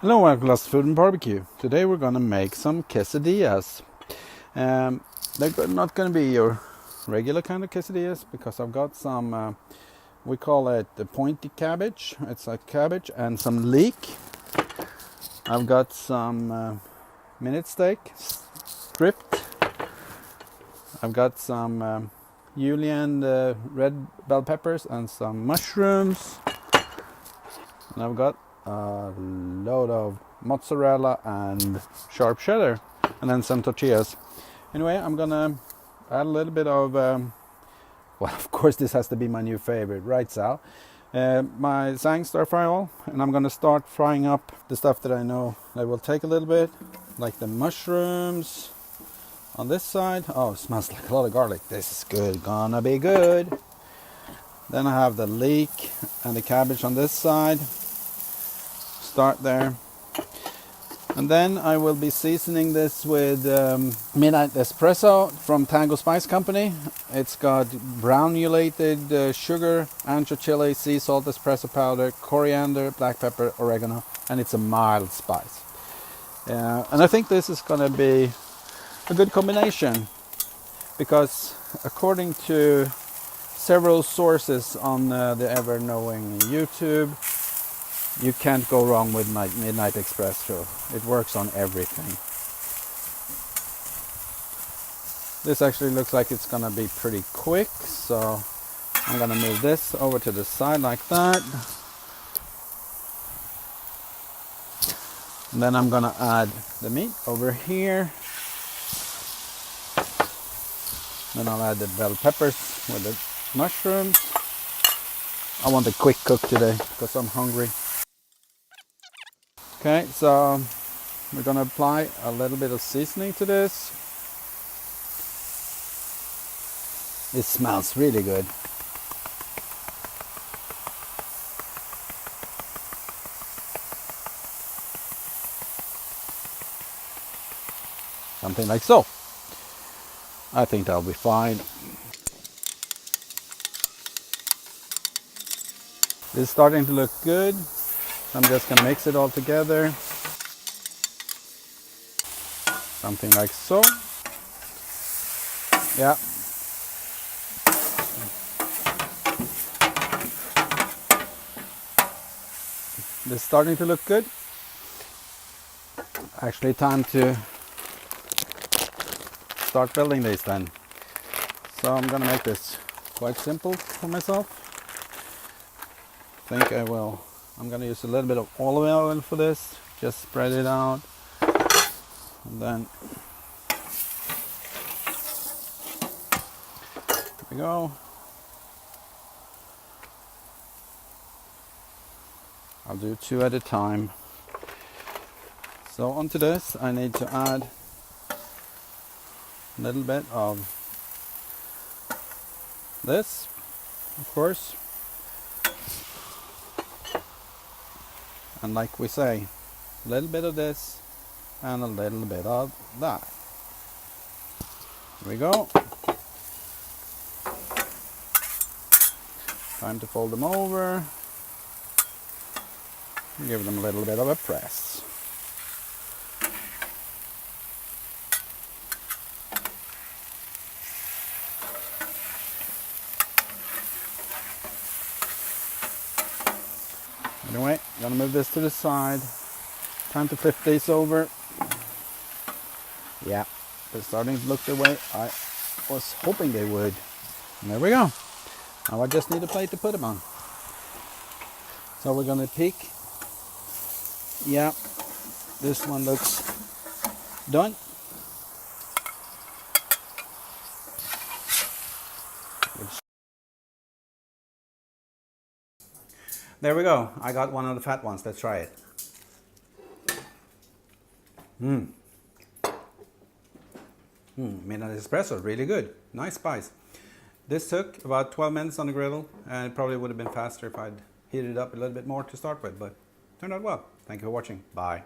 Hello, welcome to Food and Barbecue. Today we're going to make some quesadillas. They're not going to be your regular kind of quesadillas because I've got some, we call it the pointy cabbage. It's like cabbage and some leek. I've got some minute steak stripped. I've got some julienne red bell peppers and some mushrooms. And I've got a load of mozzarella and sharp cheddar, and then some tortillas. Anyway, I'm gonna add a little bit of well, of course this has to be my new favorite, right, Sal? My tsangs stir-fry oil, and I'm gonna start frying up the stuff that I know that will take a little bit, like the mushrooms on this side. Oh, it smells like a lot of garlic. This is good, gonna be good. Then I have the leek and the cabbage on this side. Start there, and then I will be seasoning this with Midnight Expresso from Tango Spice Company. It's got granulated sugar, ancho chili, sea salt, espresso powder, coriander, black pepper, oregano, and it's a mild spice. And I think this is going to be a good combination because according to several sources on the ever-knowing YouTube, you can't go wrong with Midnight Expresso. It works on everything. This actually looks like it's gonna be pretty quick, so I'm gonna move this over to the side like that. And then I'm gonna add the meat over here. Then I'll add the bell peppers with the mushrooms. I want a quick cook today because I'm hungry. Okay, so we're gonna apply a little bit of seasoning to this. It smells really good. Something like so. I think that'll be fine. It's starting to look good. I'm just gonna mix it all together. Something like so. Yeah. It's starting to look good. Actually time to start building these then. So I'm gonna make this quite simple for myself. I think I'm gonna use a little bit of olive oil for this. Just spread it out. And then there we go. I'll do two at a time. So onto this I need to add a little bit of this, of course. And like we say, a little bit of this and a little bit of that. There we go. Time to fold them over. Give them a little bit of a press. Anyway, I'm gonna move this to the side. Time to flip these over. Yeah, they're starting to look the way I was hoping they would. And there we go. Now I just need a plate to put them on. So we're gonna peek. Yeah, this one looks done. There we go. I got one of the fat ones. Let's try it. Midnight Espresso, really good. Nice spice. This took about 12 minutes on the griddle, and it probably would have been faster if I'd heated it up a little bit more to start with, but turned out well. Thank you for watching. Bye.